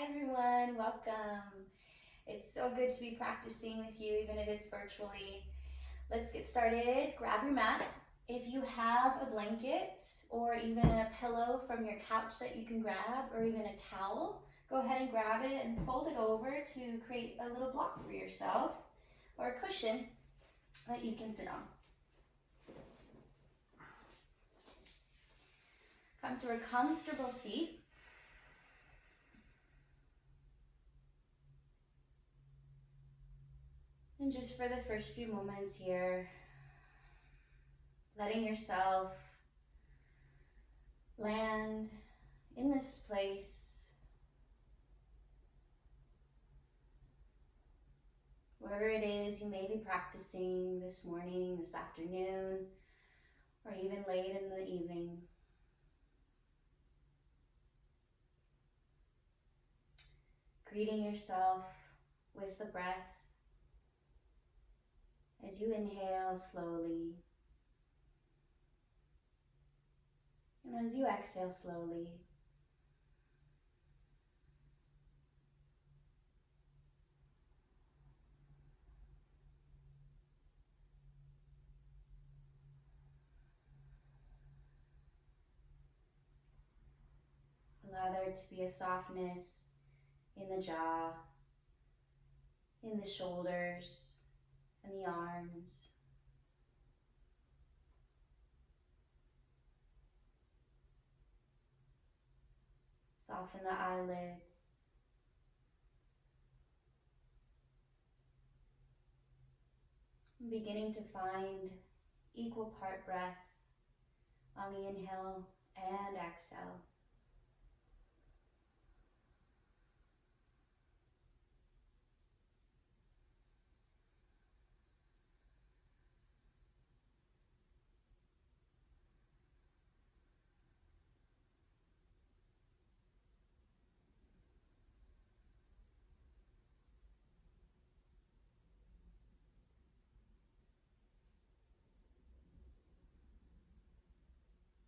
everyone, welcome. It's so good to be practicing with you, even if it's virtually. Let's get started. Grab your mat. If you have a blanket or even a pillow from your couch that you can grab, or even a towel, go ahead and grab it and fold it over to create a little block for yourself, or a cushion that you can sit on. Come to a comfortable seat. And just for the first few moments here, letting yourself land in this place, wherever it is you may be practicing this morning, this afternoon, or even late in the evening. Greeting yourself with the breath as you inhale slowly, and as you exhale slowly. Allow there to be a softness in the jaw, in the shoulders, and the arms. Soften the eyelids. Beginning to find equal part breath on the inhale and exhale.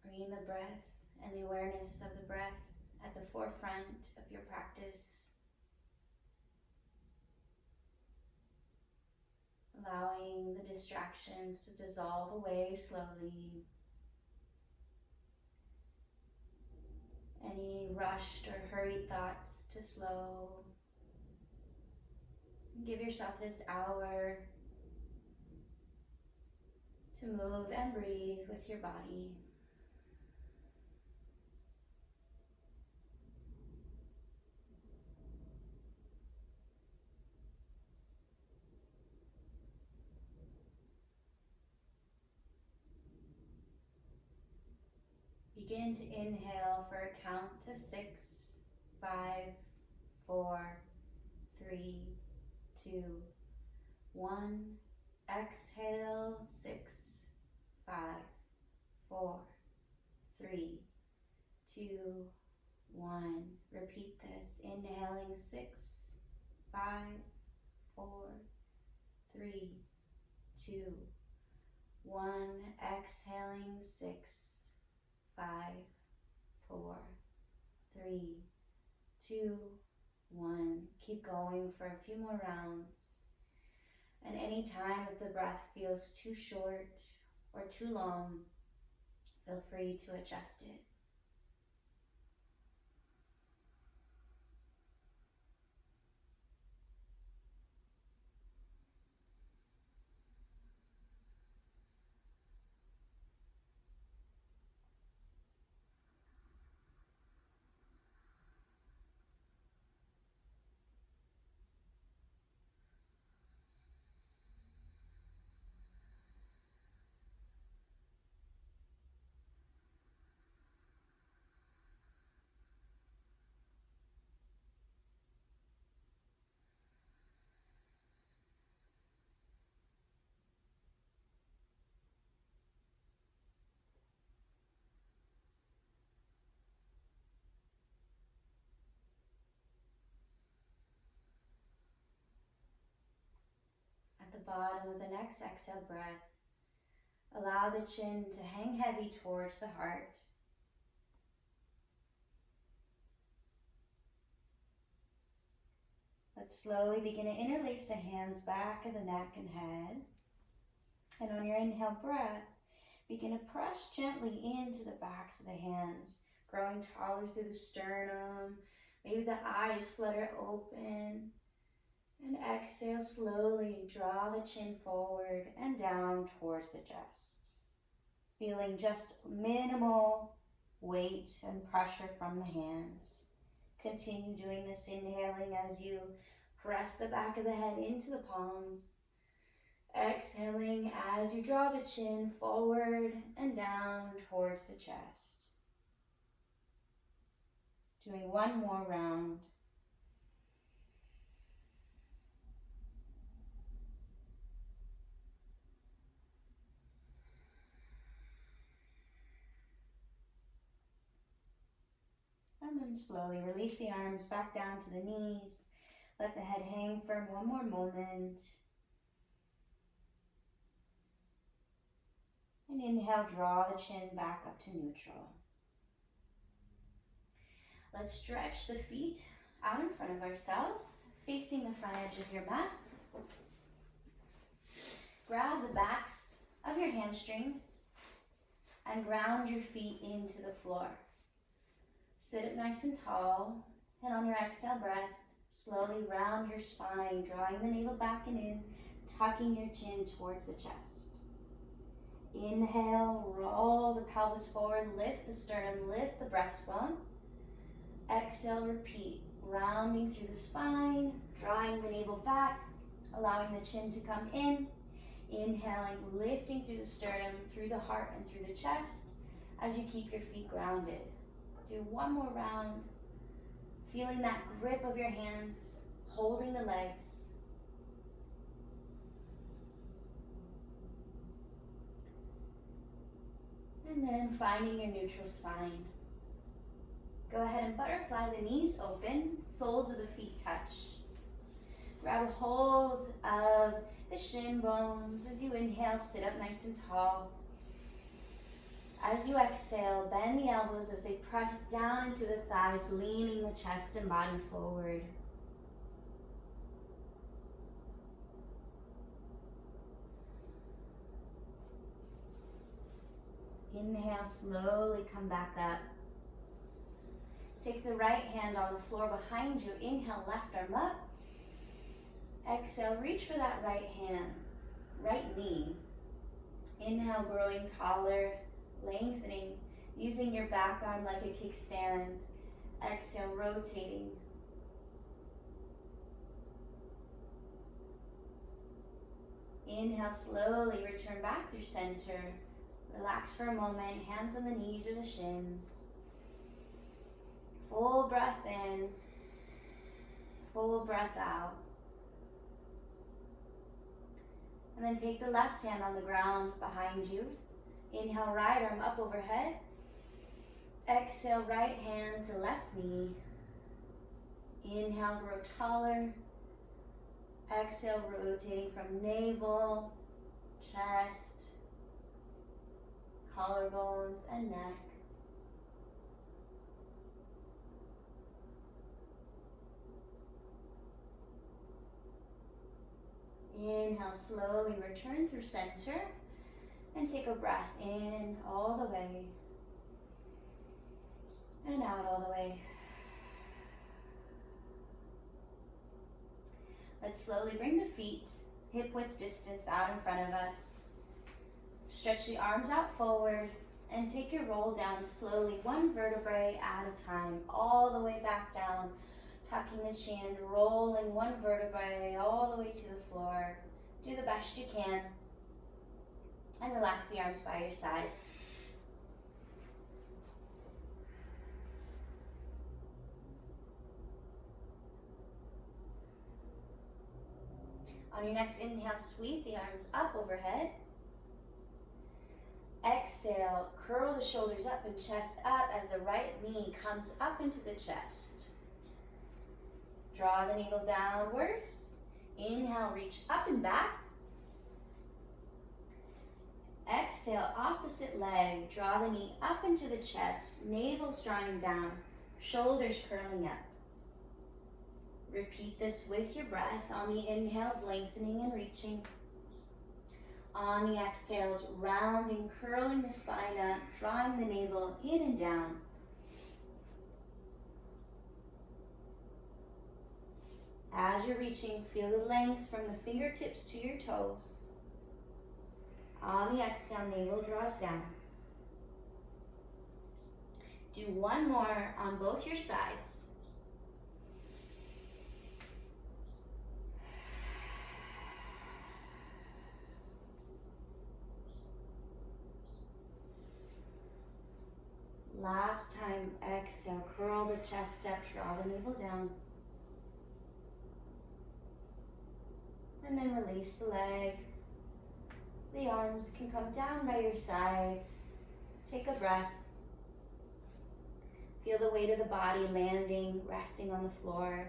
Bringing the breath and the awareness of the breath at the forefront of your practice. Allowing the distractions to dissolve away slowly. Any rushed or hurried thoughts to slow. Give yourself this hour to move and breathe with your body. Begin to inhale for a count of 6, 5, 4, 3, 2, 1. Exhale, 6, 5, 4, 3, 2, 1. Repeat this. Inhaling 6, 5, 4, 3, 2, 1. Exhaling 6, 5, 4, 3, 2, 1. Keep going for a few more rounds. And any time if the breath feels too short or too long, feel free to adjust it. At the bottom of the next exhale breath, allow the chin to hang heavy towards the heart. Let's slowly begin to interlace the hands back of the neck and head. And on your inhale breath, begin to press gently into the backs of the hands, growing taller through the sternum. Maybe the eyes flutter open. And exhale, slowly draw the chin forward and down towards the chest. Feeling just minimal weight and pressure from the hands. Continue doing this, inhaling as you press the back of the head into the palms. Exhaling as you draw the chin forward and down towards the chest. Doing one more round. And then slowly release the arms back down to the knees. Let the head hang for one more moment. And inhale, draw the chin back up to neutral. Let's stretch the feet out in front of ourselves, facing the front edge of your mat. Grab the backs of your hamstrings and ground your feet into the floor. Sit up nice and tall, and on your exhale breath, slowly round your spine, drawing the navel back and in, tucking your chin towards the chest. Inhale, roll the pelvis forward, lift the sternum, lift the breastbone. Exhale, repeat, rounding through the spine, drawing the navel back, allowing the chin to come in. Inhaling, lifting through the sternum, through the heart, and through the chest as you keep your feet grounded. Do one more round, feeling that grip of your hands, holding the legs. And then finding your neutral spine. Go ahead and butterfly the knees open, soles of the feet touch. Grab a hold of the shin bones. As you inhale, sit up nice and tall. As you exhale, bend the elbows as they press down into the thighs, leaning the chest and body forward. Inhale, slowly come back up. Take the right hand on the floor behind you. Inhale, left arm up. Exhale, reach for that right hand, right knee. Inhale, growing taller, lengthening, using your back arm like a kickstand. Exhale, rotating. Inhale, slowly return back through center. Relax for a moment, hands on the knees or the shins. Full breath in, full breath out. And then take the left hand on the ground behind you. Inhale, right arm up overhead. Exhale, right hand to left knee. Inhale, grow taller. Exhale, rotating from navel, chest, collarbones, and neck. Inhale, slowly return through center and take a breath in all the way and out all the way. Let's slowly bring the feet hip width distance out in front of us. Stretch the arms out forward and take your roll down slowly, one vertebrae at a time, all the way back down. Tucking the chin, rolling one vertebrae all the way to the floor. Do the best you can. And relax the arms by your sides. On your next inhale, sweep the arms up overhead. Exhale, curl the shoulders up and chest up as the right knee comes up into the chest. Draw the navel downwards. Inhale, reach up and back. Exhale, opposite leg. Draw the knee up into the chest. Navel drawing down. Shoulders curling up. Repeat this with your breath. On the inhales, lengthening and reaching. On the exhales, rounding, curling the spine up, drawing the navel in and down. As you're reaching, feel the length from the fingertips to your toes. On the exhale, navel draws down. Do one more on both your sides. Last time, exhale, curl the chest up, draw the navel down. And then release the leg. The arms can come down by your sides. Take a breath. Feel the weight of the body landing, resting on the floor.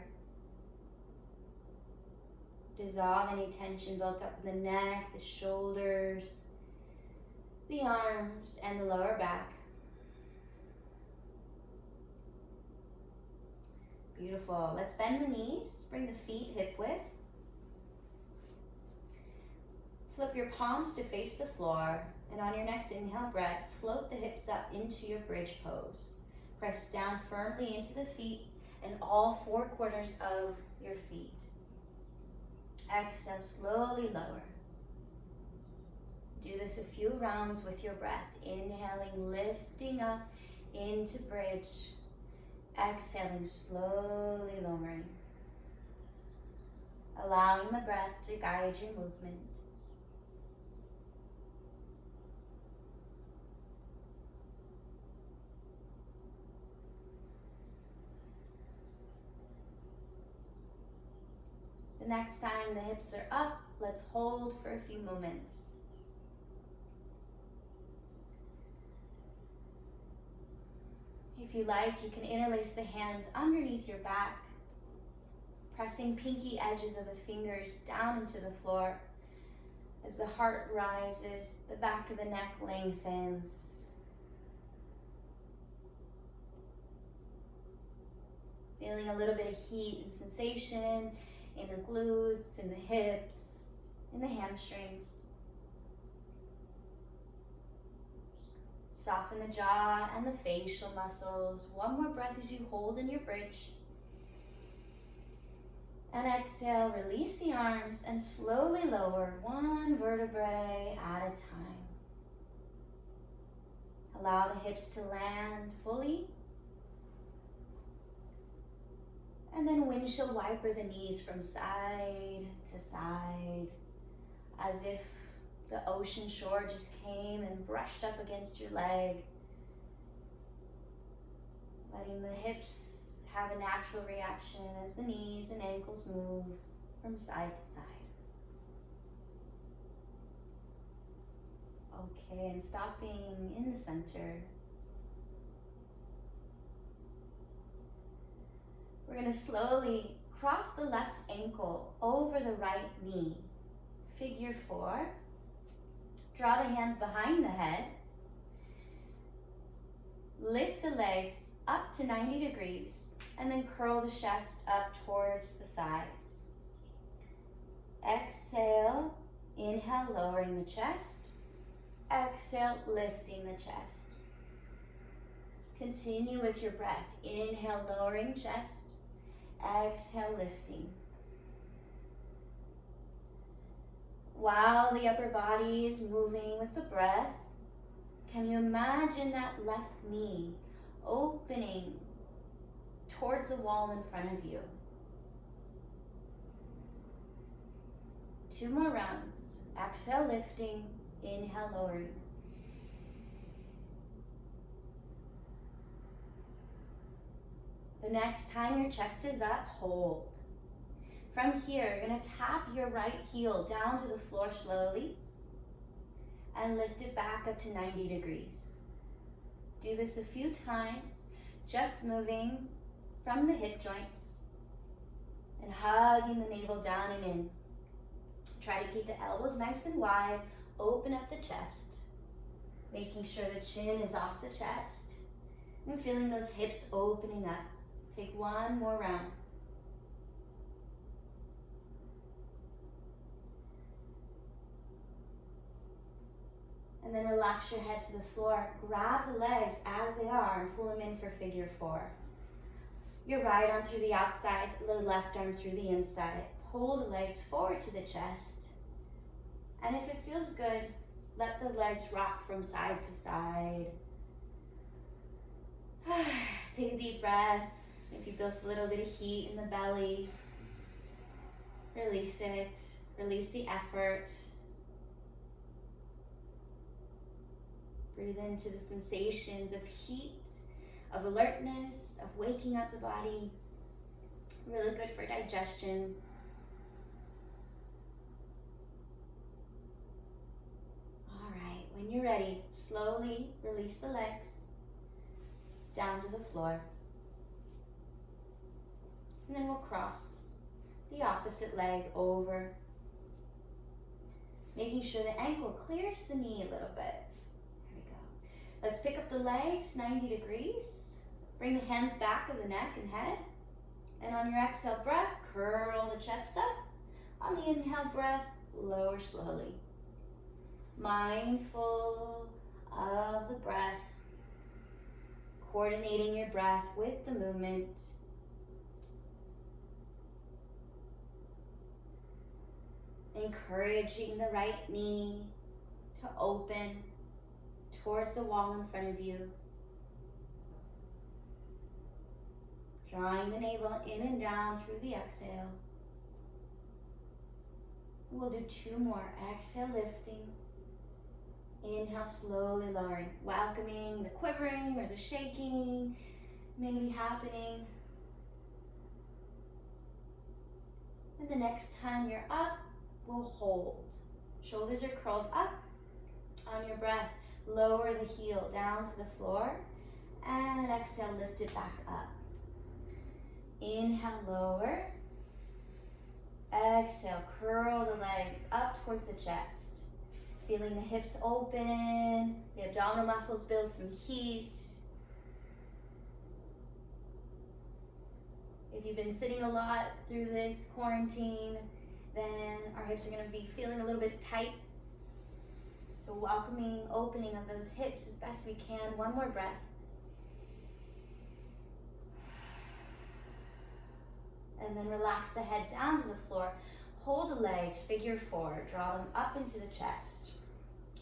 Dissolve any tension built up in the neck, the shoulders, the arms, and the lower back. Beautiful. Let's bend the knees, bring the feet hip width. Flip your palms to face the floor, and on your next inhale breath, float the hips up into your bridge pose. Press down firmly into the feet and all four corners of your feet. Exhale, slowly lower. Do this a few rounds with your breath. Inhaling, lifting up into bridge. Exhaling, slowly lowering. Allowing the breath to guide your movement. The next time the hips are up, let's hold for a few moments. If you like, you can interlace the hands underneath your back, pressing pinky edges of the fingers down into the floor. As the heart rises, the back of the neck lengthens. Feeling a little bit of heat and sensation in the glutes, in the hips, in the hamstrings. Soften the jaw and the facial muscles. One more breath as you hold in your bridge. And exhale, release the arms and slowly lower one vertebrae at a time. Allow the hips to land fully. And then windshield wiper the knees from side to side, as if the ocean shore just came and brushed up against your leg. Letting the hips have a natural reaction as the knees and ankles move from side to side. Okay, and stopping in the center. We're going to slowly cross the left ankle over the right knee. Figure 4. Draw the hands behind the head. Lift the legs up to 90 degrees and then curl the chest up towards the thighs. Exhale, inhale, lowering the chest. Exhale, lifting the chest. Continue with your breath. Inhale, lowering chest. Exhale, lifting. While the upper body is moving with the breath, can you imagine that left knee opening towards the wall in front of you? 2 more rounds. Exhale, lifting. Inhale, lowering. The next time your chest is up, hold. From here, you're going to tap your right heel down to the floor slowly and lift it back up to 90 degrees. Do this a few times, just moving from the hip joints and hugging the navel down and in. Try to keep the elbows nice and wide, open up the chest, making sure the chin is off the chest and feeling those hips opening up. Take one more round. And then relax your head to the floor. Grab the legs as they are and pull them in for figure 4. Your right arm through the outside, the left arm through the inside. Pull the legs forward to the chest. And if it feels good, let the legs rock from side to side. Take a deep breath. If you built a little bit of heat in the belly, release it. Release the effort. Breathe into the sensations of heat, of alertness, of waking up the body. Really good for digestion. All right, when you're ready, slowly release the legs down to the floor. And then we'll cross the opposite leg over, making sure the ankle clears the knee a little bit. There we go. Let's pick up the legs 90 degrees. Bring the hands back of the neck and head. And on your exhale breath, curl the chest up. On the inhale breath, lower slowly. Mindful of the breath, coordinating your breath with the movement. Encouraging the right knee to open towards the wall in front of you. Drawing the navel in and down through the exhale. We'll do 2 more. Exhale, lifting. Inhale, slowly lowering, welcoming the quivering or the shaking maybe happening. And the next time you're up, we'll hold. Shoulders are curled up. On your breath, lower the heel down to the floor. And exhale, lift it back up. Inhale, lower. Exhale, curl the legs up towards the chest. Feeling the hips open, the abdominal muscles build some heat. If you've been sitting a lot through this quarantine, then our hips are going to be feeling a little bit tight. So welcoming, opening of those hips as best we can. 1 more breath. And then relax the head down to the floor. Hold the legs, figure 4. Draw them up into the chest.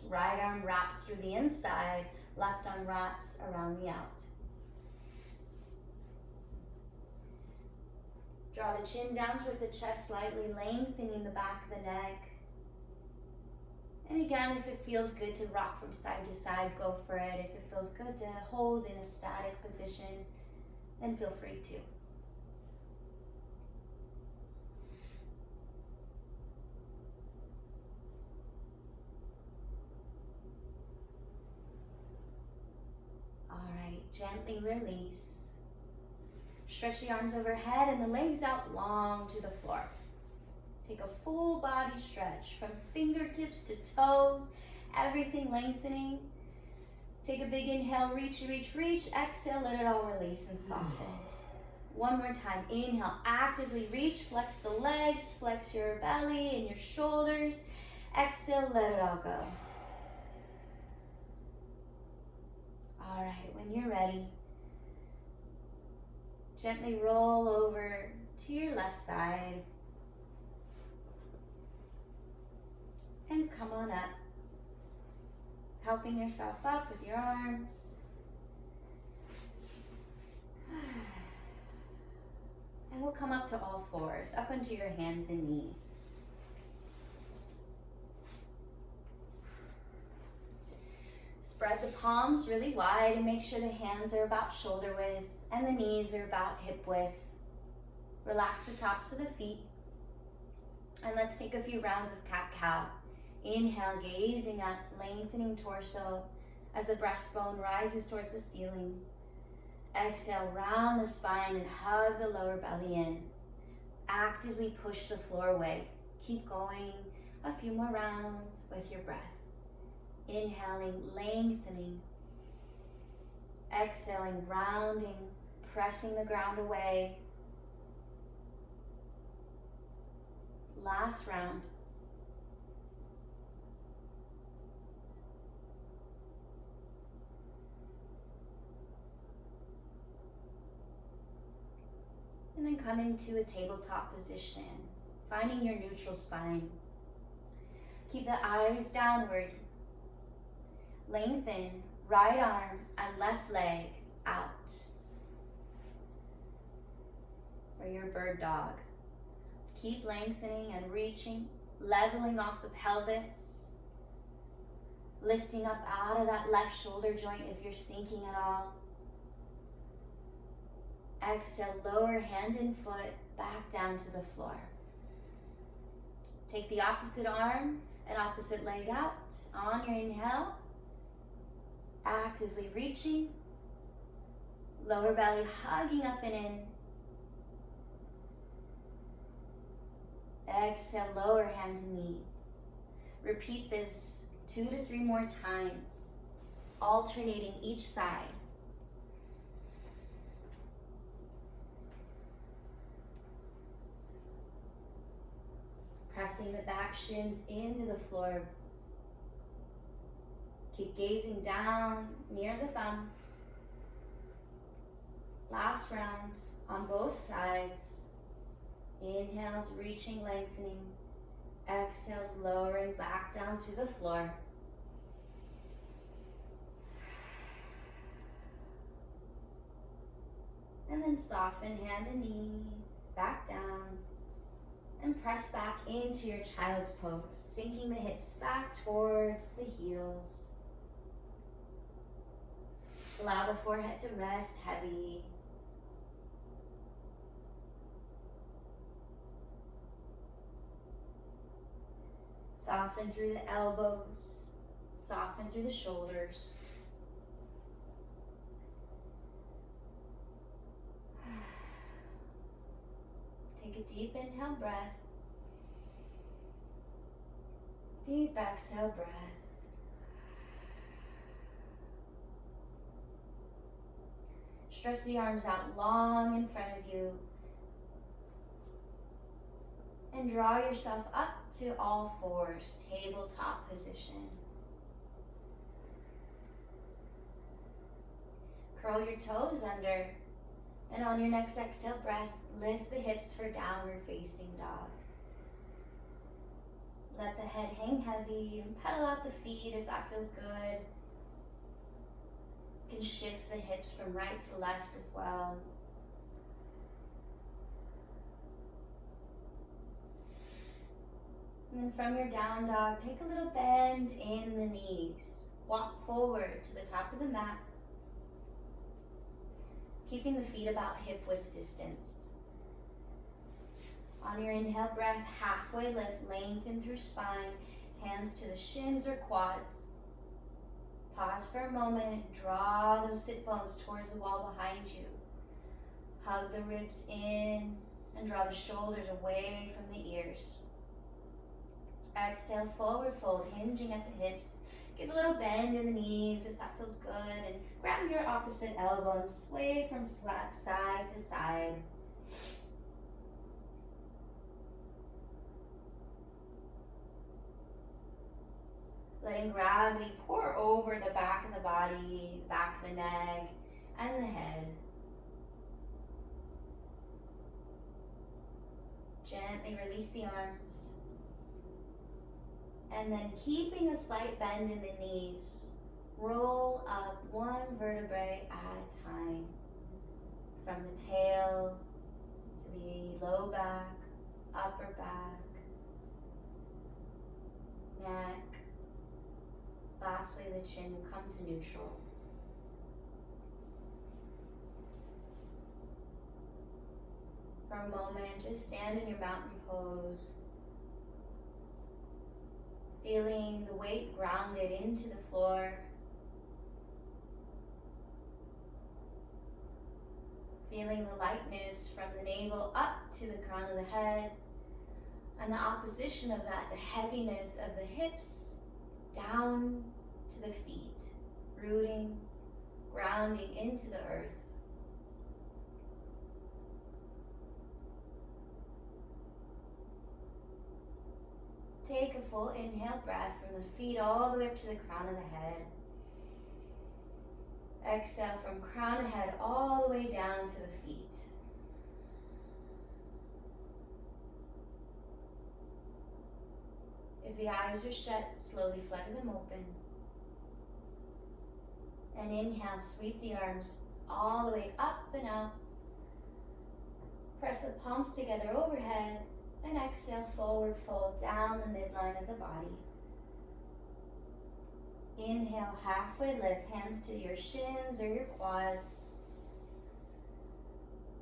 Right arm wraps through the inside. Left arm wraps around the out. Draw the chin down towards the chest slightly, lengthening the back of the neck. And again, if it feels good to rock from side to side, go for it. If it feels good to hold in a static position, then feel free to. All right, gently release. Stretch the arms overhead and the legs out long to the floor. Take a full body stretch from fingertips to toes, everything lengthening. Take a big inhale, reach, reach, reach. Exhale, let it all release and soften. 1 more time. Inhale, actively reach, flex the legs, flex your belly and your shoulders. Exhale, let it all go. All right, when you're ready, gently roll over to your left side. And come on up, helping yourself up with your arms. And we'll come up to all 4s, up onto your hands and knees. Spread the palms really wide and make sure the hands are about shoulder width and the knees are about hip width. Relax the tops of the feet. And let's take a few rounds of cat-cow. Inhale, gazing up, lengthening torso as the breastbone rises towards the ceiling. Exhale, round the spine and hug the lower belly in. Actively push the floor away. Keep going a few more rounds with your breath. Inhaling, lengthening. Exhaling, rounding, pressing the ground away. Last round. come into a tabletop position, finding your neutral spine. Keep the eyes downward. Lengthen right arm and left leg out for your bird dog. Keep lengthening and reaching, leveling off the pelvis, lifting up out of that left shoulder joint if you're sinking at all. Exhale, lower hand and foot back down to the floor. Take the opposite arm and opposite leg out. On your inhale, actively reaching, lower belly hugging up and in. Exhale, lower hand to knee. Repeat this 2 to 3 more times, alternating each side. Pressing the back shins into the floor. Keep gazing down near the thumbs. Last round on both sides. Inhales, reaching, lengthening. Exhales, lowering back down to the floor. And then soften hand and knee, back down. And press back into your child's pose, sinking the hips back towards the heels. Allow the forehead to rest heavy. Soften through the elbows, soften through the shoulders. Take a deep inhale breath. Deep exhale breath. Stretch the arms out long in front of you. And draw yourself up to all fours, tabletop position. Curl your toes under. And on your next exhale breath, lift the hips for downward facing dog. Let the head hang heavy and pedal out the feet if that feels good. You can shift the hips from right to left as well. And then from your down dog, take a little bend in the knees. Walk forward to the top of the mat. Keeping the feet about hip width distance. On your inhale breath, halfway lift, lengthen through spine, hands to the shins or quads. Pause for a moment, draw those sit bones towards the wall behind you. Hug the ribs in and draw the shoulders away from the ears. Exhale, forward fold, hinging at the hips. Give a little bend in the knees if that feels good, and grab your opposite elbow and sway from side to side. Letting gravity pour over the back of the body, the back of the neck, and the head. Gently release the arms. And then keeping a slight bend in the knees, roll up one vertebrae at a time. From the tail to the low back, upper back, neck. Lastly, the chin will come to neutral. For a moment, just stand in your mountain pose. Feeling the weight grounded into the floor. Feeling the lightness from the navel up to the crown of the head. And the opposition of that, the heaviness of the hips down to the feet. Rooting, grounding into the earth. Take a full inhale breath from the feet all the way up to the crown of the head. Exhale from crown of head all the way down to the feet. If the eyes are shut, slowly flutter them open. And inhale, sweep the arms all the way up and out. Press the palms together overhead. And exhale, forward fold down the midline of the body. Inhale, halfway lift, hands to your shins or your quads.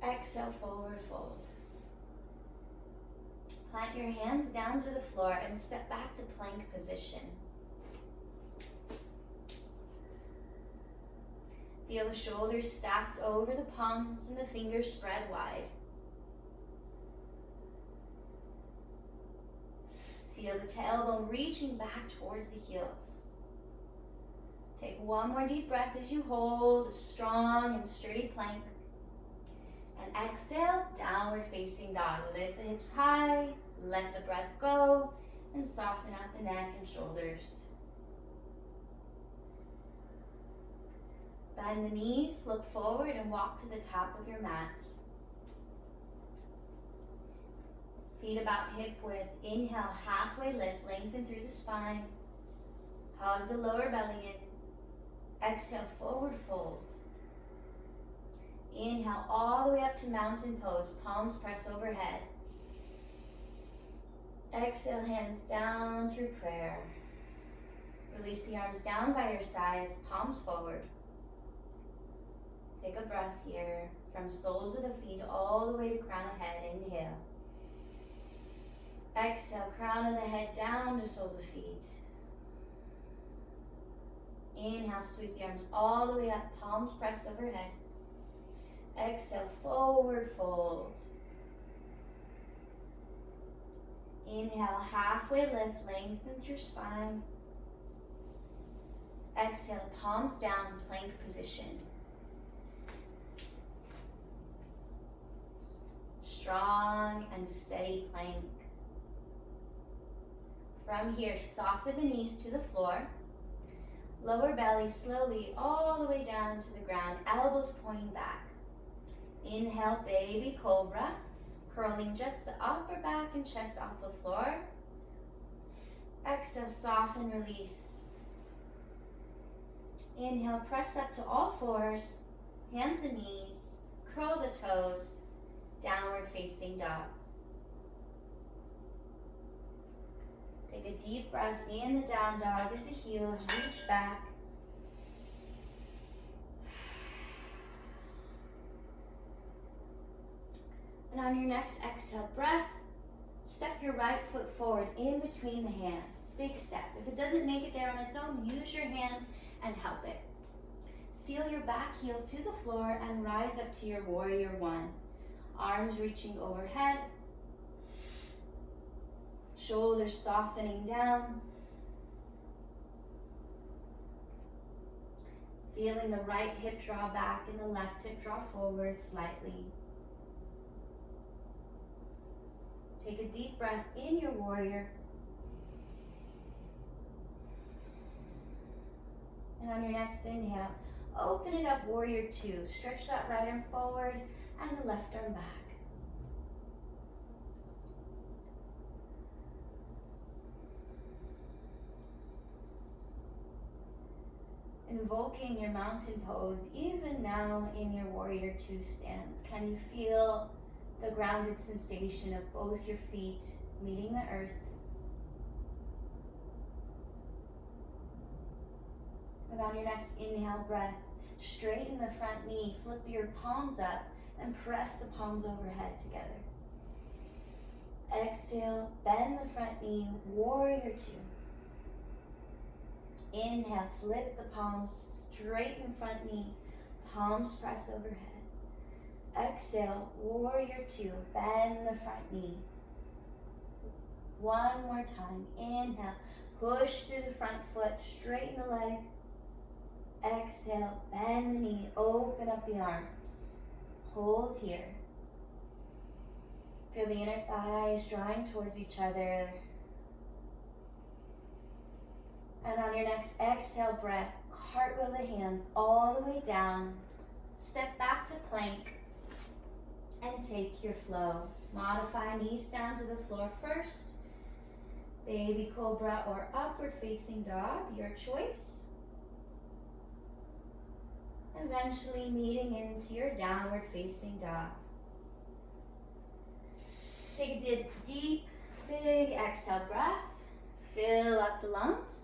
Exhale, forward fold. Plant your hands down to the floor and step back to plank position. Feel the shoulders stacked over the palms and the fingers spread wide. Feel the tailbone reaching back towards the heels. Take one more deep breath as you hold a strong and sturdy plank. And exhale, downward facing dog. Lift the hips high, let the breath go, and soften out the neck and shoulders. Bend the knees, look forward, and walk to the top of your mat. Feet about hip width. Inhale, halfway lift, lengthen through the spine. Hug the lower belly in. Exhale, forward fold. Inhale all the way up to mountain pose. Palms press overhead. Exhale, hands down through prayer. Release the arms down by your sides, palms forward. Take a breath here from soles of the feet all the way to crown of head. Inhale. Exhale, crown of the head down to soles of feet. Inhale, sweep the arms all the way up, palms press overhead. Exhale, forward fold. Inhale, halfway lift, lengthen through spine. Exhale, palms down, plank position. Strong and steady plank. From here, soften the knees to the floor. Lower belly slowly all the way down to the ground, elbows pointing back. Inhale, baby cobra, curling just the upper back and chest off the floor. Exhale, soften, release. Inhale, press up to all fours, hands and knees, curl the toes, downward facing dog. Take a deep breath in the down dog as the heels reach back. And on your next exhale breath, step your right foot forward in between the hands. Big step. If it doesn't make it there on its own, use your hand and help it. Seal your back heel to the floor and rise up to your warrior one. Arms reaching overhead. Shoulders softening down. Feeling the right hip draw back and the left hip draw forward slightly. Take a deep breath in your warrior. And on your next inhale, open it up, warrior two. Stretch that right arm forward and the left arm back. Invoking your mountain pose, even now in your warrior two stance. Can you feel the grounded sensation of both your feet meeting the earth? And on your next inhale breath, straighten the front knee, flip your palms up, and press the palms overhead together. Exhale, bend the front knee, warrior two. Inhale, flip the palms, straighten front knee, palms press overhead. Exhale, warrior two, bend the front knee. One more time, inhale, push through the front foot, straighten the leg. Exhale, bend the knee, open up the arms. Hold here. Feel the inner thighs drawing towards each other. And on your next exhale breath, cartwheel the hands all the way down. Step back to plank and take your flow. Modify knees down to the floor first Baby cobra or upward facing dog, your choice. Eventually meeting into your downward facing dog. Take a deep, big exhale breath. Fill up the lungs.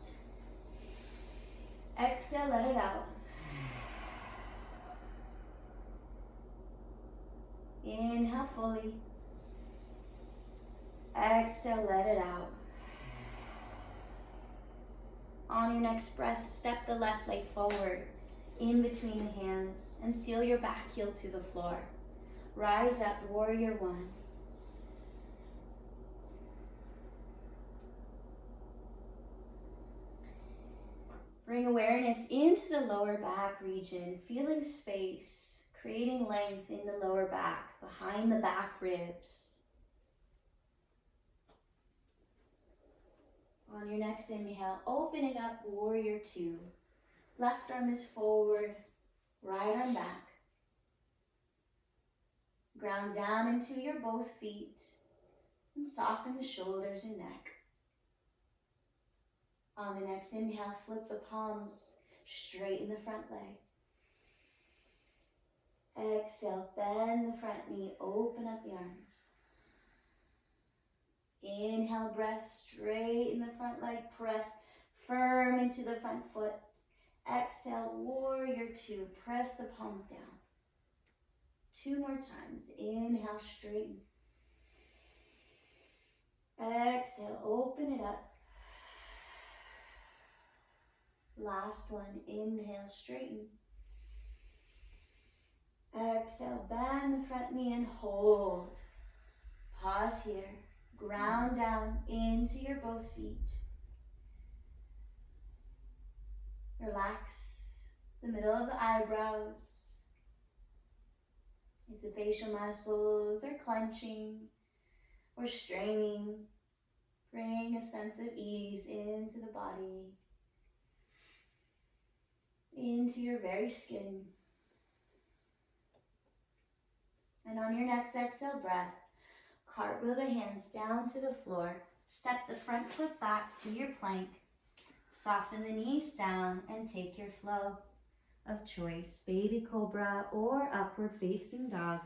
Exhale, let it out. Inhale fully. Exhale, let it out. On your next breath, step the left leg forward in between the hands and seal your back heel to the floor. Rise up, warrior one. Bring awareness into the lower back region, feeling space, creating length in the lower back, behind the back ribs. On your next inhale, open it up, warrior two. Left arm is forward, right arm back. Ground down into your both feet and soften the shoulders and neck. On the next inhale, flip the palms, straighten the front leg. Exhale, bend the front knee, open up the arms. Inhale, breath, straighten the front leg, press firm into the front foot. Exhale, warrior two, press the palms down. 2 more times, inhale, straighten. Exhale, open it up. Last one, inhale, straighten. Exhale, bend the front knee and hold. Pause here. Ground down into your both feet. Relax the middle of the eyebrows. If the facial muscles are clenching or straining, bring a sense of ease into the body, into your very skin. And on your next exhale breath, cartwheel the hands down to the floor. Step the front foot back to your plank. Soften the knees down and take your flow of choice, baby cobra or upward facing dog.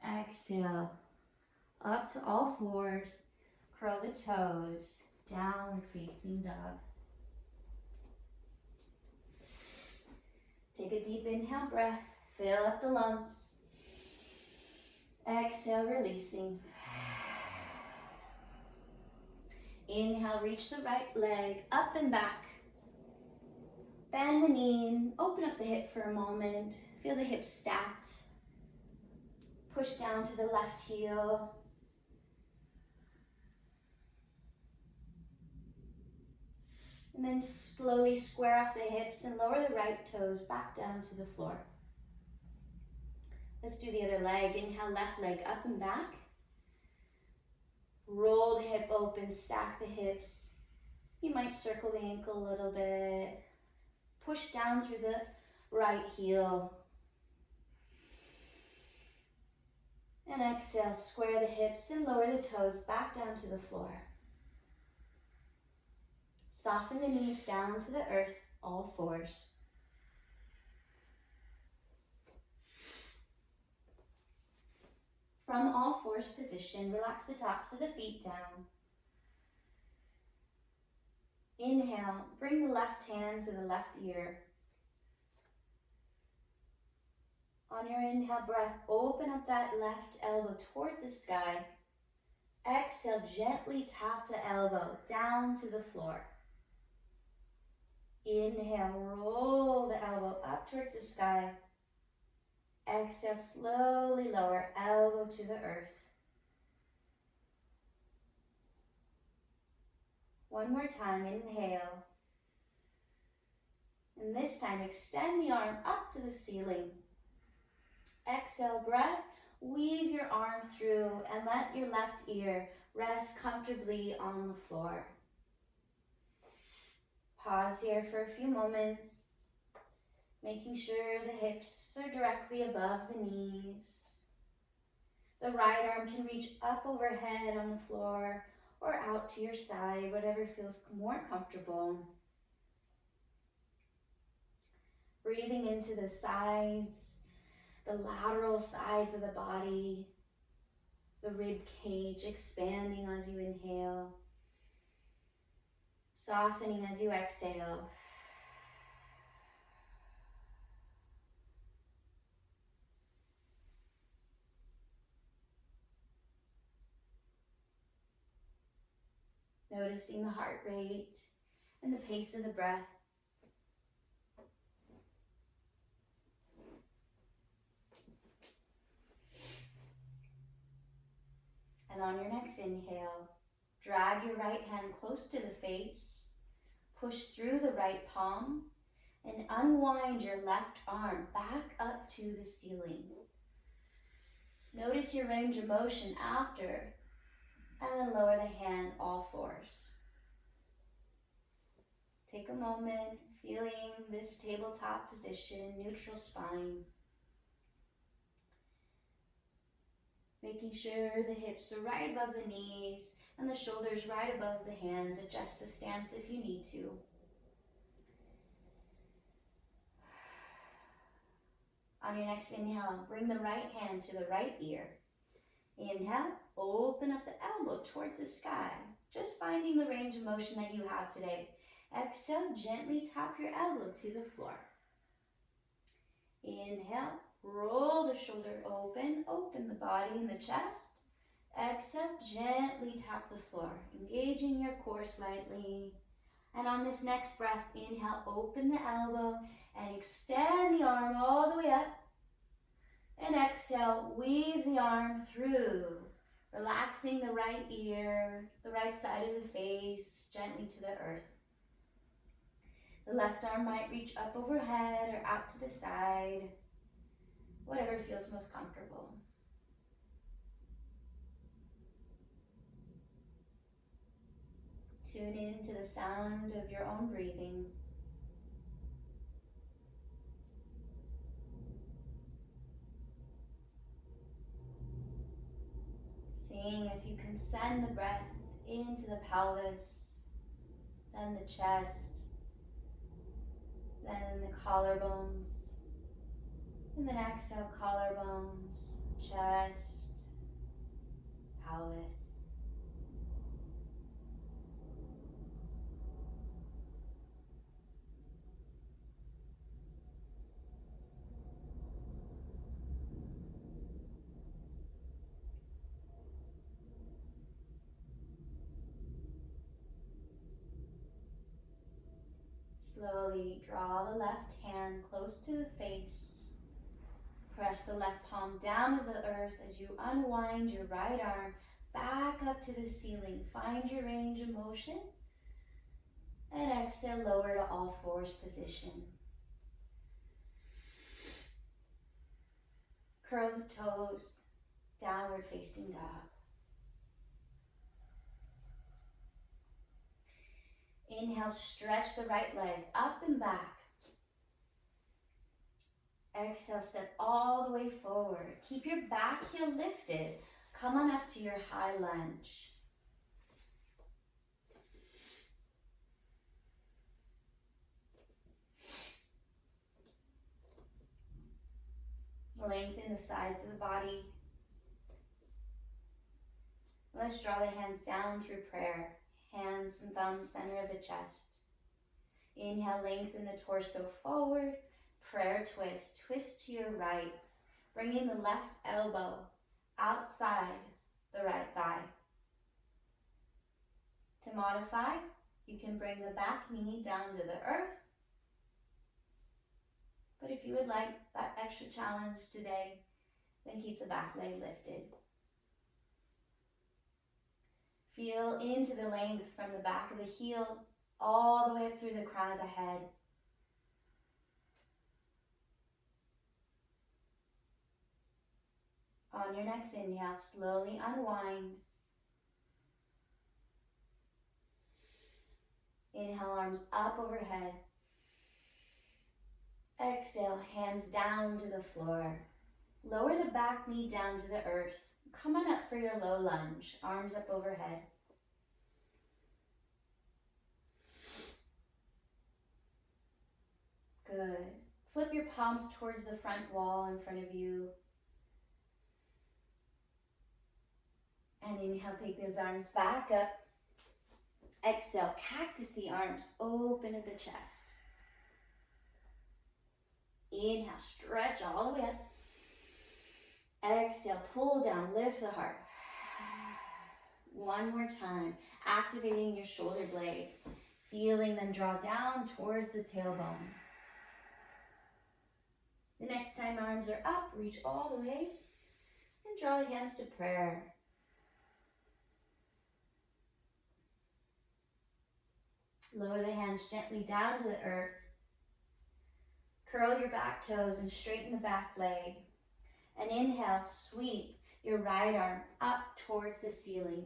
Exhale, up to all fours, curl the toes, downward facing dog. Take a deep inhale breath, fill up the lungs. Exhale, releasing. Inhale, reach the right leg up and back. Bend the knee, open up the hip for a moment. Feel the hips stacked. Push down to the left heel. And then slowly square off the hips and lower the right toes back down to the floor. Let's do the other leg. Inhale, left leg up and back. Roll the hip open, stack the hips. You might circle the ankle a little bit. Push down through the right heel. And exhale, square the hips and lower the toes back down to the floor. Soften the knees down to the earth, all fours. From all fours position, relax the tops of the feet down. Inhale, bring the left hand to the left ear. On your inhale breath, open up that left elbow towards the sky. Exhale, gently tap the elbow down to the floor. Inhale, roll the elbow up towards the sky. Exhale, slowly lower elbow to the earth. One more time, inhale. And this time, extend the arm up to the ceiling. Exhale, breath, weave your arm through and let your left ear rest comfortably on the floor. Pause here for a few moments, making sure the hips are directly above the knees. The right arm can reach up overhead on the floor or out to your side, whatever feels more comfortable. Breathing into the sides, the lateral sides of the body, the rib cage expanding as you inhale, softening as you exhale. Noticing the heart rate and the pace of the breath. And on your next inhale, drag your right hand close to the face, push through the right palm, and unwind your left arm back up to the ceiling. Notice your range of motion after, and then lower the hand all fours. Take a moment, feeling this tabletop position, neutral spine. Making sure the hips are right above the knees and the shoulders right above the hands. Adjust the stance if you need to. On your next inhale, bring the right hand to the right ear. Inhale, open up the elbow towards the sky, just finding the range of motion that you have today. Exhale, gently tap your elbow to the floor. Inhale, roll the shoulder open, open the body and the chest. Exhale, gently tap the floor, engaging your core slightly. And on this next breath, inhale, open the elbow and extend the arm all the way up. And exhale, weave the arm through, relaxing the right ear, the right side of the face, gently to the earth. The left arm might reach up overhead or out to the side, whatever feels most comfortable. Tune in to the sound of your own breathing. Seeing if you can send the breath into the pelvis, then the chest, then the collarbones, and then exhale, collarbones, chest, pelvis. Slowly draw the left hand close to the face. Press the left palm down to the earth as you unwind your right arm back up to the ceiling. Find your range of motion. And exhale, lower to all fours position. Curl the toes, downward facing dog. Inhale, stretch the right leg up and back. Exhale, step all the way forward. Keep your back heel lifted. Come on up to your high lunge. Lengthen the sides of the body. Let's draw the hands down through prayer. Hands and thumbs center of the chest. Inhale, lengthen the torso forward. Prayer twist. Twist to your right. Bringing the left elbow outside the right thigh. To modify, you can bring the back knee down to the earth. But if you would like that extra challenge today, then keep the back leg lifted. Feel into the length from the back of the heel all the way up through the crown of the head. On your next inhale, slowly unwind. Inhale, arms up overhead. Exhale, hands down to the floor. Lower the back knee down to the earth. Come on up for your low lunge, arms up overhead. Good. Flip your palms towards the front wall in front of you. And inhale, take those arms back up. Exhale, cactus the arms, open to the chest. Inhale, stretch all the way up. Exhale, pull down, lift the heart. One more time, activating your shoulder blades, feeling them draw down towards the tailbone. The next time arms are up, reach all the way and draw the hands to prayer. Lower the hands gently down to the earth. Curl your back toes and straighten the back leg. And inhale, sweep your right arm up towards the ceiling.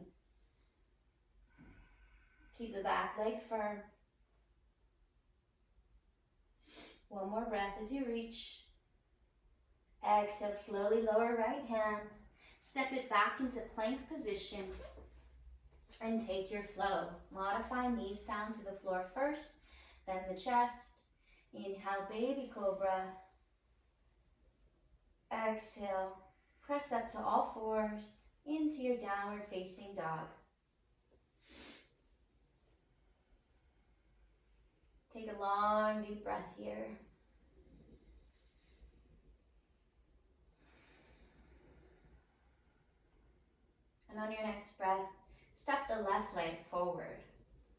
Keep the back leg firm. One more breath as you reach. Exhale, slowly lower right hand. Step it back into plank position and take your flow. Modify knees down to the floor first, then the chest. Inhale, baby cobra. Exhale, press up to all fours into your downward facing dog. Take a long, deep breath here. And on your next breath, step the left leg forward,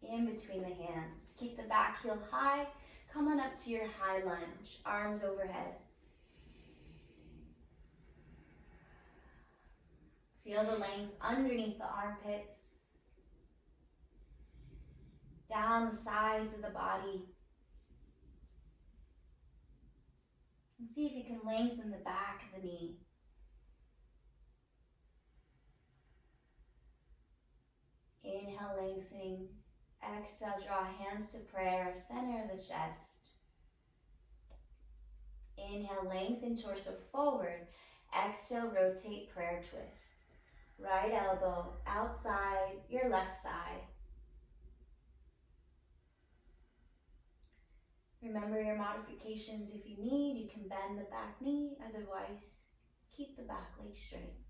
in between the hands. Keep the back heel high. Come on up to your high lunge, arms overhead. Feel the length underneath the armpits, down the sides of the body. And see if you can lengthen the back of the knee. Inhale, lengthening. Exhale, draw hands to prayer, center of the chest. Inhale, lengthen torso forward. Exhale, rotate, prayer twist. Right elbow outside your left thigh. Remember your modifications. If you need, you can bend the back knee. Otherwise, keep the back leg straight.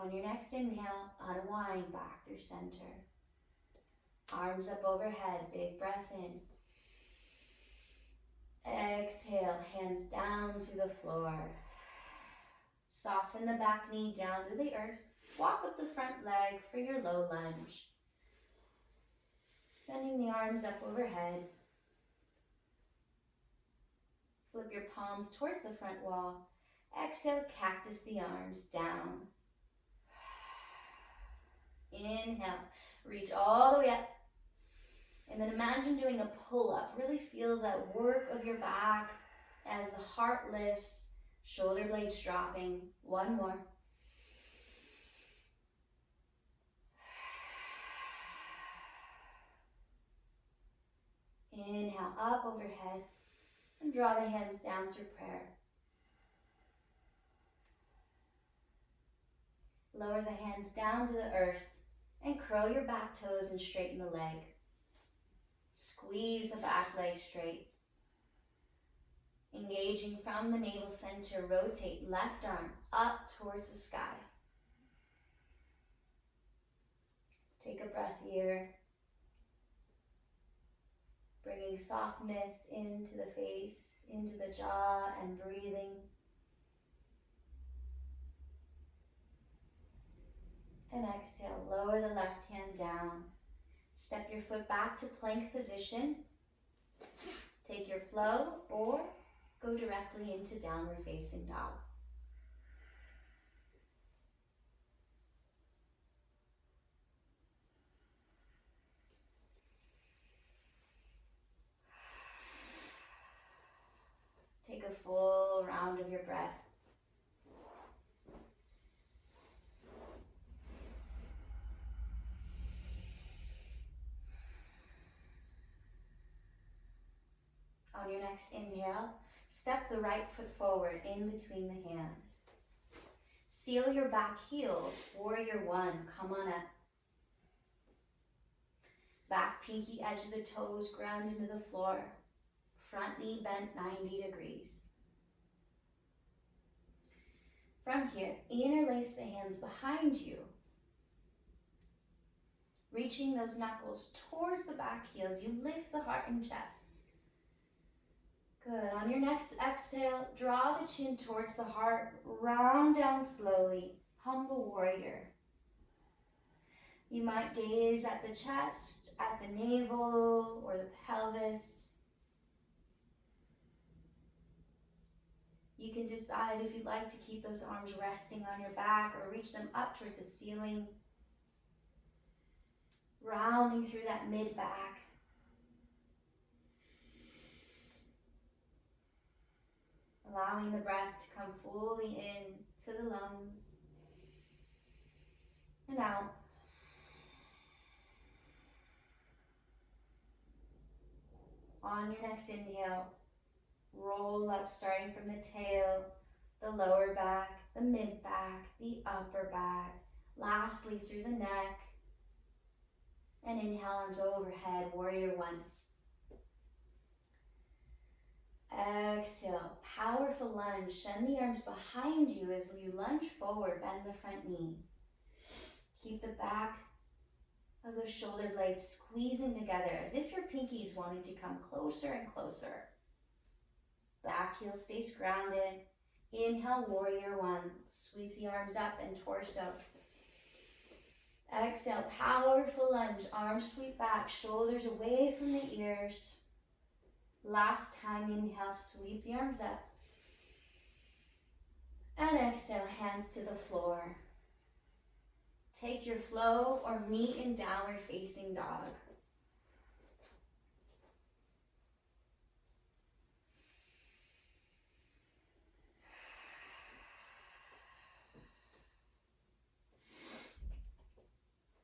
On your next inhale, unwind back through center. Arms up overhead, big breath in. Exhale, hands down to the floor. Soften the back knee down to the earth. Walk up the front leg for your low lunge. Sending the arms up overhead. Flip your palms towards the front wall. Exhale, cactus the arms down. Inhale, reach all the way up. And then imagine doing a pull-up. Really feel that work of your back as the heart lifts, shoulder blades dropping. One more. Inhale, up overhead. And draw the hands down through prayer. Lower the hands down to the earth and curl your back toes and straighten the leg. Squeeze the back leg straight. Engaging from the navel center, rotate left arm up towards the sky. Take a breath here. Bringing softness into the face, into the jaw, and breathing. And exhale, lower the left hand down. Step your foot back to plank position. Take your flow or go directly into downward facing dog. Take a full round of your breath. On your next inhale, step the right foot forward in between the hands. Seal your back heel, warrior one, come on up. Back pinky edge of the toes ground into the floor. Front knee bent 90 degrees. From here, interlace the hands behind you, reaching those knuckles towards the back heels. You lift the heart and chest. Good. On your next exhale, draw the chin towards the heart, round down slowly, humble warrior. You might gaze at the chest, at the navel, or the pelvis. You can decide if you'd like to keep those arms resting on your back or reach them up towards the ceiling. Rounding through that mid-back. Allowing the breath to come fully in to the lungs and out. On your next inhale, roll up starting from the tail, the lower back, the mid-back, the upper back, lastly through the neck. And inhale, arms overhead, warrior one. Exhale, powerful lunge. Send the arms behind you as you lunge forward, bend the front knee. Keep the back of those shoulder blades squeezing together as if your pinkies wanted to come closer and closer. Back heel stays grounded. Inhale, warrior one. Sweep the arms up and torso. Exhale, powerful lunge. Arms sweep back, shoulders away from the ears. Last time, inhale, sweep the arms up. And exhale, hands to the floor. Take your flow or meet in downward facing dog.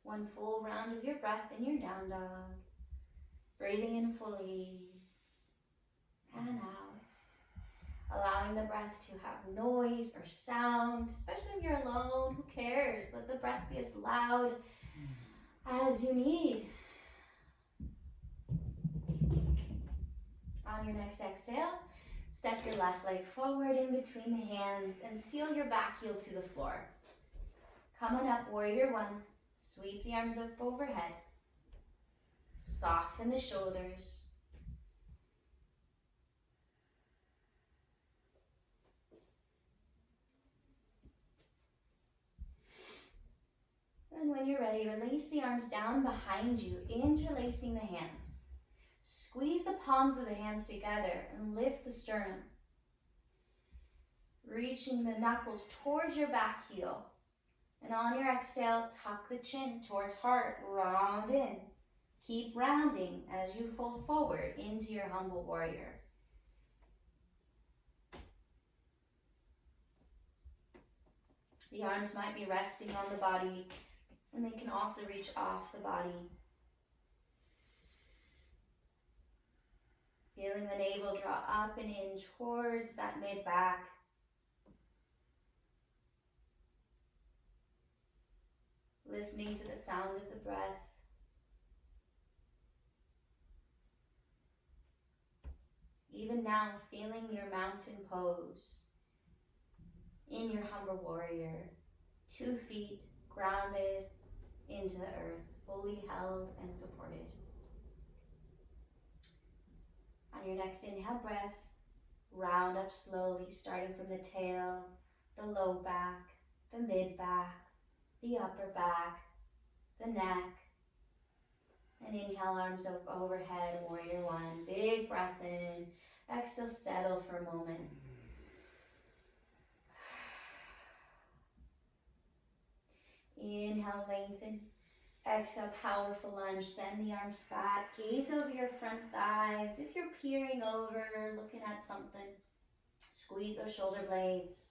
One full round of your breath in your down dog. Breathing in fully and out. Allowing the breath to have noise or sound, especially if you're alone, who cares? Let the breath be as loud as you need. On your next exhale, step your left leg forward in between the hands and seal your back heel to the floor. Come on up, warrior one. Sweep the arms up overhead. Soften the shoulders. And when you're ready, release the arms down behind you, interlacing the hands. Squeeze the palms of the hands together and lift the sternum. Reaching the knuckles towards your back heel. And on your exhale, tuck the chin towards heart, round in. Keep rounding as you fold forward into your humble warrior. The arms might be resting on the body, and they can also reach off the body. Feeling the navel draw up and in towards that mid-back. Listening to the sound of the breath. Even now, feeling your mountain pose in your humble warrior. 2 feet grounded into the earth, fully held and supported. On your next inhale breath, round up slowly, starting from the tail, the low back, the mid back, the upper back, the neck. And inhale, arms up overhead, warrior one. Big breath in. Exhale, settle for a moment. Inhale, lengthen. Exhale, powerful lunge. Send the arms back. Gaze over your front thighs. If you're peering over, looking at something, squeeze those shoulder blades.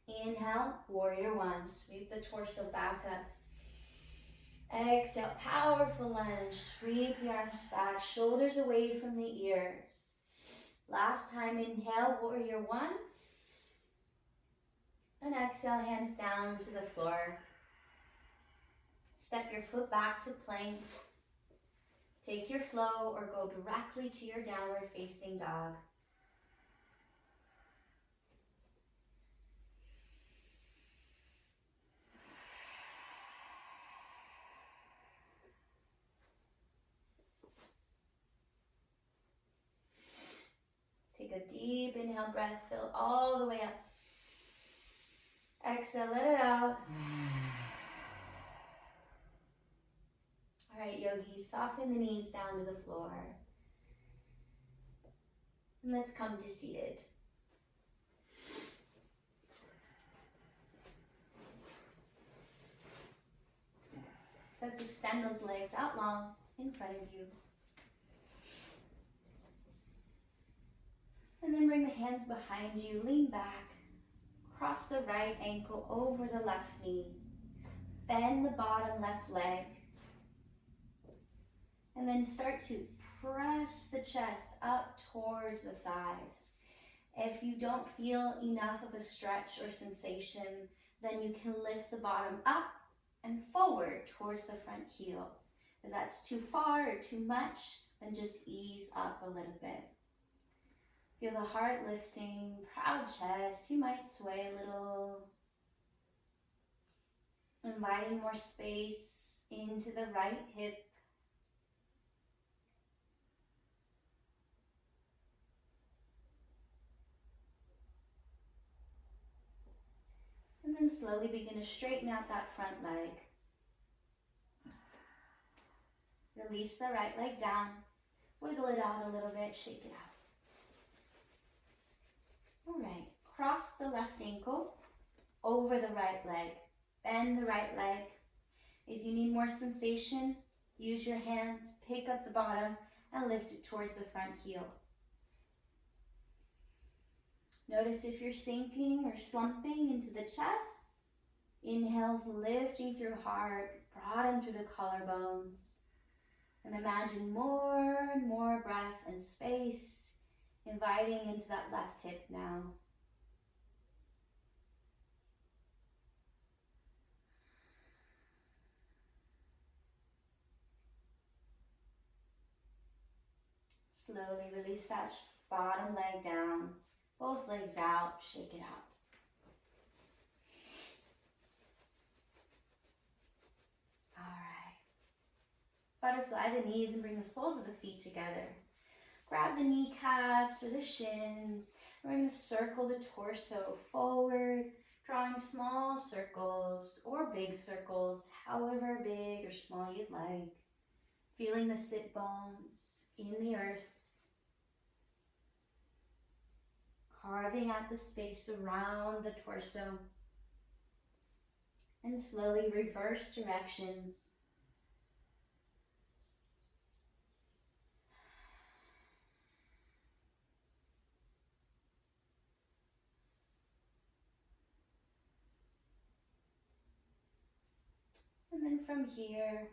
Inhale, warrior one. Sweep the torso back up. Exhale, powerful lunge. Sweep the arms back. Shoulders away from the ears. Last time, inhale, warrior one. And exhale, hands down to the floor. Step your foot back to plank. Take your flow or go directly to your downward facing dog. Take a deep inhale breath, fill all the way up. Exhale, let it out. All right, yogis, soften the knees down to the floor. And let's come to seated. Let's extend those legs out long in front of you. And then bring the hands behind you, lean back. Cross the right ankle over the left knee. Bend the bottom left leg. And then start to press the chest up towards the thighs. If you don't feel enough of a stretch or sensation, then you can lift the bottom up and forward towards the front heel. If that's too far or too much, then just ease up a little bit. Feel the heart lifting, proud chest. You might sway a little. Inviting more space into the right hip. And then slowly begin to straighten out that front leg. Release the right leg down. Wiggle it out a little bit, shake it out. All right, cross the left ankle over the right leg. Bend the right leg. If you need more sensation, use your hands, pick up the bottom and lift it towards the front heel. Notice if you're sinking or slumping into the chest. Inhales lifting through heart, broaden through the collarbones. And imagine more and more breath and space, inviting into that left hip now. Slowly release that bottom leg down, both legs out, shake it out. All right. Butterfly the knees and bring the soles of the feet together. Grab the kneecaps or the shins. We're going to circle the torso forward, drawing small circles or big circles, however big or small you'd like. Feeling the sit bones in the earth. Carving out the space around the torso. And slowly reverse directions. And then from here,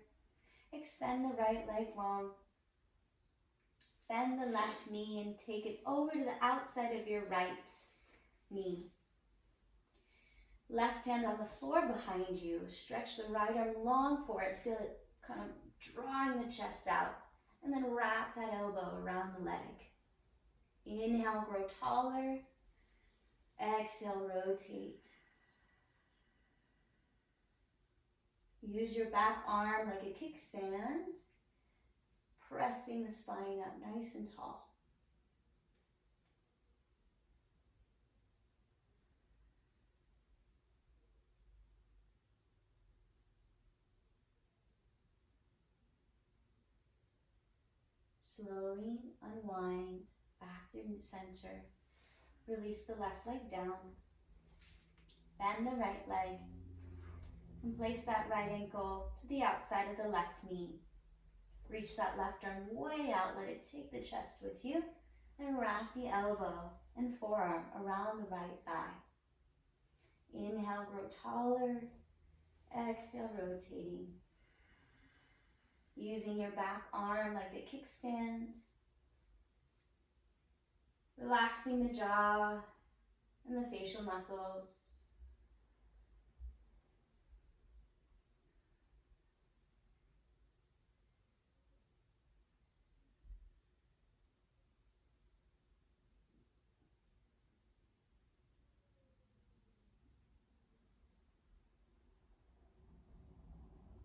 extend the right leg long. Bend the left knee and take it over to the outside of your right knee. Left hand on the floor behind you. Stretch the right arm long forward. Feel it kind of drawing the chest out. And then wrap that elbow around the leg. Inhale, grow taller. Exhale, rotate. Use your back arm like a kickstand. Pressing the spine up nice and tall. Slowly unwind back through the center. Release the left leg down. Bend the right leg. And place that right ankle to the outside of the left knee. Reach that left arm way out. Let it take the chest with you. And wrap the elbow and forearm around the right thigh. Inhale, grow taller. Exhale, rotating. Using your back arm like a kickstand. Relaxing the jaw and the facial muscles.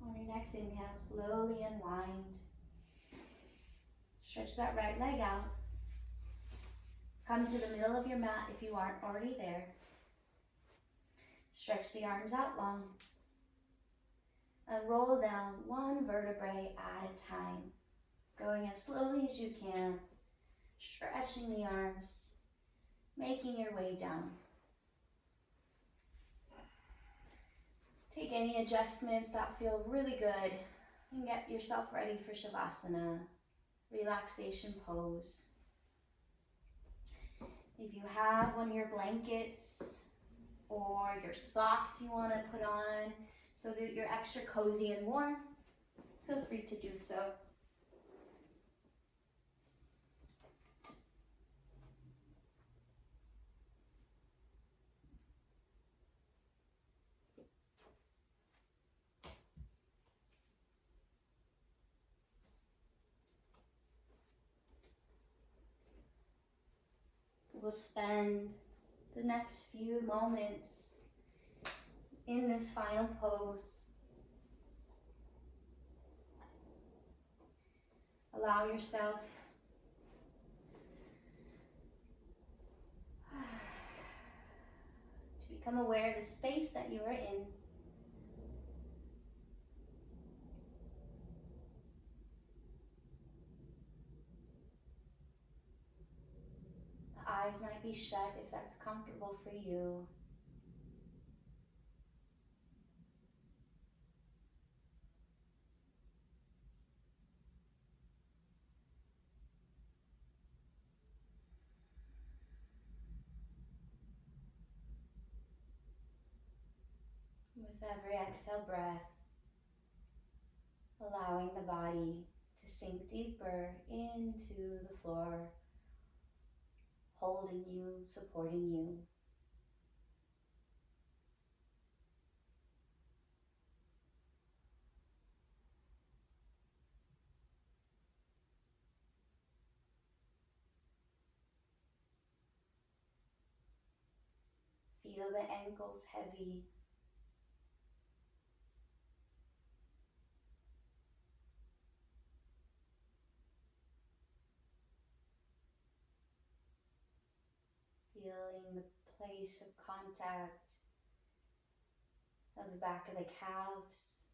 On your next inhale, slowly unwind. Stretch that right leg out. Come to the middle of your mat if you aren't already there. Stretch the arms out long. And roll down one vertebrae at a time. Going as slowly as you can. Stretching the arms. Making your way down. Take any adjustments that feel really good and get yourself ready for Shavasana, relaxation pose. If you have one of your blankets or your socks you want to put on so that you're extra cozy and warm, feel free to do so. We'll spend the next few moments in this final pose. Allow yourself to become aware of the space that you are in. The eyes might be shut if that's comfortable for you. With every exhale breath, allowing the body to sink deeper into the floor, holding you, supporting you. Feel the ankles heavy. Feeling the place of contact of the back of the calves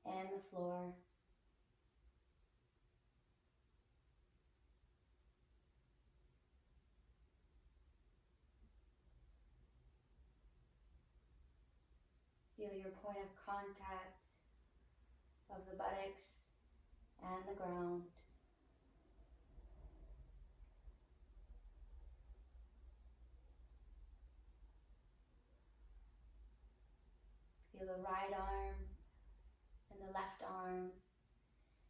and the floor. Feel your point of contact of the buttocks and the ground. Feel the right arm and the left arm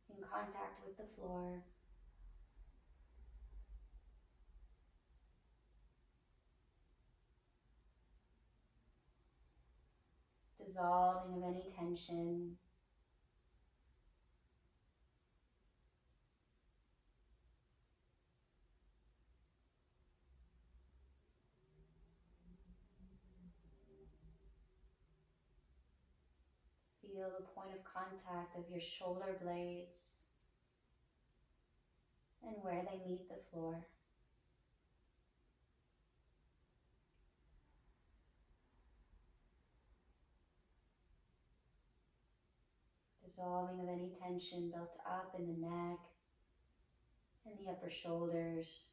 in contact with the floor. Dissolving of any tension. Feel the point of contact of your shoulder blades and where they meet the floor. Dissolving of any tension built up in the neck and the upper shoulders.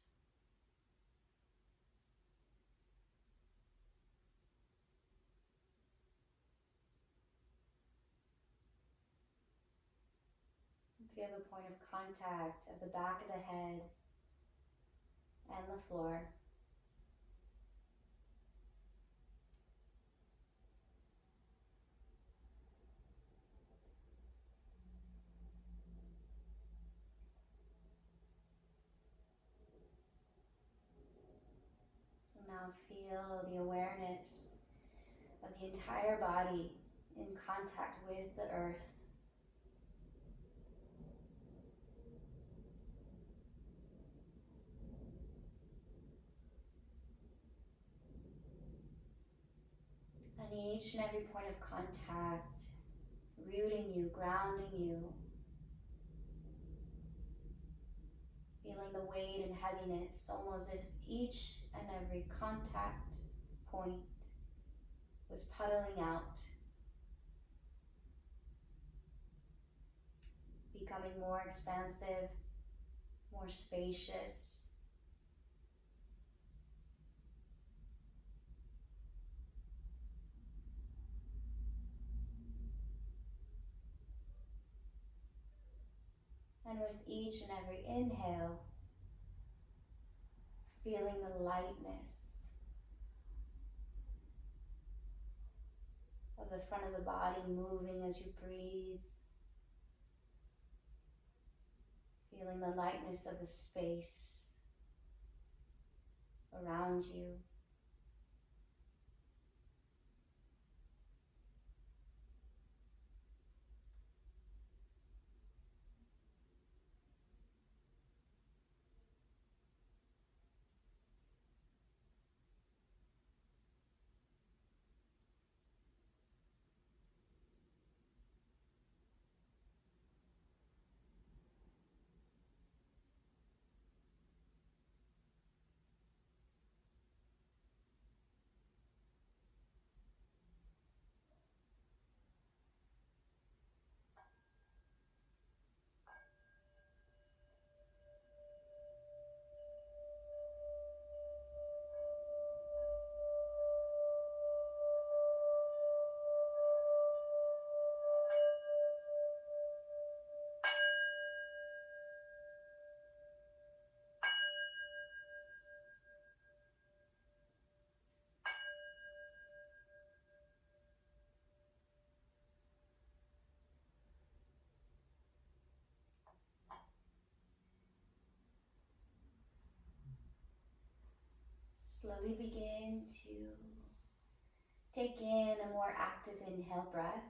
Feel the point of contact of the back of the head and the floor. Now feel the awareness of the entire body in contact with the earth. And each and every point of contact, rooting you, grounding you, feeling the weight and heaviness, almost as if each and every contact point was puddling out, becoming more expansive, more spacious. And with each and every inhale, feeling the lightness of the front of the body moving as you breathe. Feeling the lightness of the space around you. Slowly begin to take in a more active inhale breath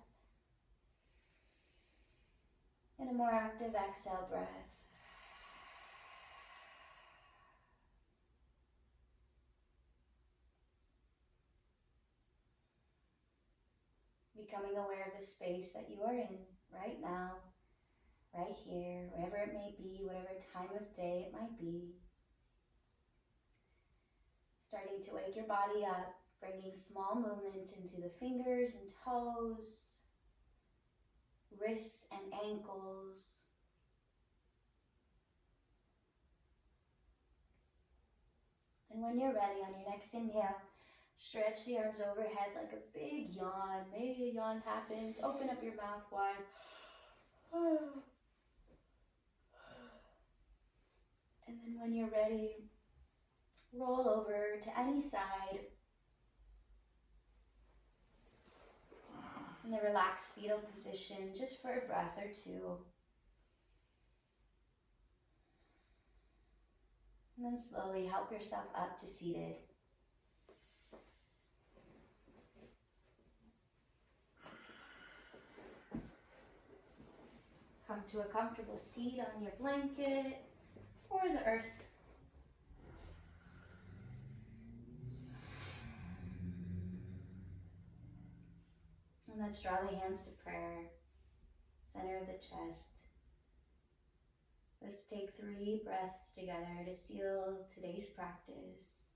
and a more active exhale breath. Becoming aware of the space that you are in right now, right here, wherever it may be, whatever time of day it might be. Starting to wake your body up, bringing small movement into the fingers and toes, wrists and ankles. And when you're ready, on your next inhale, stretch the arms overhead like a big yawn. Maybe a yawn happens. Open up your mouth wide. And then when you're ready, roll over to any side in a relaxed fetal position, just for a breath or two. And then slowly help yourself up to seated. Come to a comfortable seat on your blanket or the earth. And let's draw the hands to prayer, center of the chest. Let's take 3 breaths together to seal today's practice,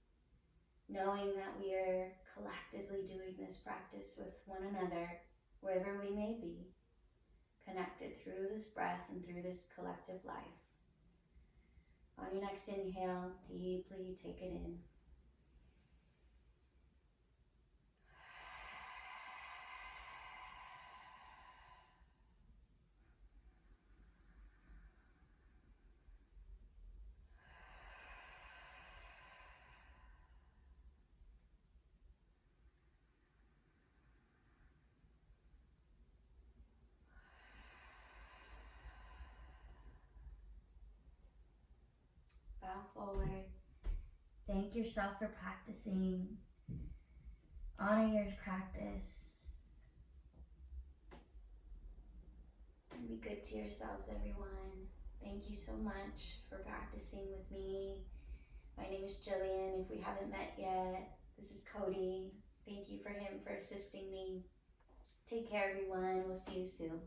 knowing that we are collectively doing this practice with one another, wherever we may be, connected through this breath and through this collective life. On your next inhale, deeply take it in. Bow forward Thank yourself for practicing. Honor your practice. And be good to yourselves, everyone. Thank you so much for practicing with me. My name is Jillian. If we haven't met yet, this is Cody. Thank you for him for assisting me. Take care, everyone. We'll see you soon.